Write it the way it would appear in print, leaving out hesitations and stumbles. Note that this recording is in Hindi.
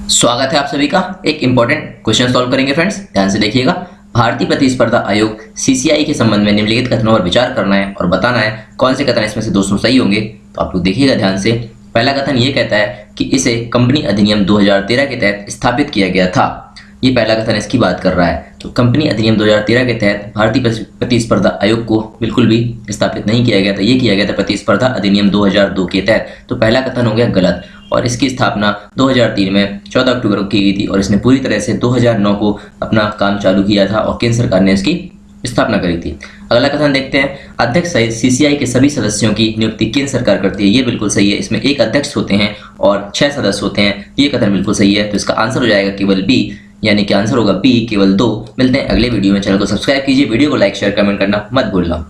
स्वागत है आप सभी का। एक इंपॉर्टेंट क्वेश्चन सॉल्व करेंगे फ्रेंड्स, ध्यान से देखिएगा। भारतीय प्रतिस्पर्धा आयोग सीसीआई के संबंध में निम्नलिखित कथनों पर विचार करना है और बताना है कौन से कथन इसमें से दोस्तों सही होंगे। तो आप लोग देखिएगा ध्यान से। पहला कथन ये कहता है कि इसे कंपनी अधिनियम 2013 के तहत स्थापित किया गया था। ये पहला कथन इसकी बात कर रहा है। तो कंपनी अधिनियम 2013 के तहत भारतीय प्रतिस्पर्धा आयोग को बिल्कुल भी स्थापित नहीं किया गया था, ये किया गया था प्रतिस्पर्धा अधिनियम 2002 के तहत। तो पहला कथन हो गया गलत। और इसकी स्थापना 2003 में 14 अक्टूबर को की गई थी और इसने पूरी तरह से 2009 को अपना काम चालू किया था और केंद्र सरकार ने इसकी स्थापना करी थी। अगला कथन देखते हैं। अध्यक्ष सहित सीसीआई के सभी सदस्यों की नियुक्ति केंद्र सरकार करती है। ये बिल्कुल सही है। इसमें एक अध्यक्ष होते हैं और 6 सदस्य होते हैं। ये कथन बिल्कुल सही है। तो इसका आंसर हो जाएगा केवल बी, यानी कि आंसर होगा बी, केवल 2। मिलते हैं अगले वीडियो में। चैनल को सब्सक्राइब कीजिए, वीडियो को लाइक शेयर कमेंट करना मत भूलना।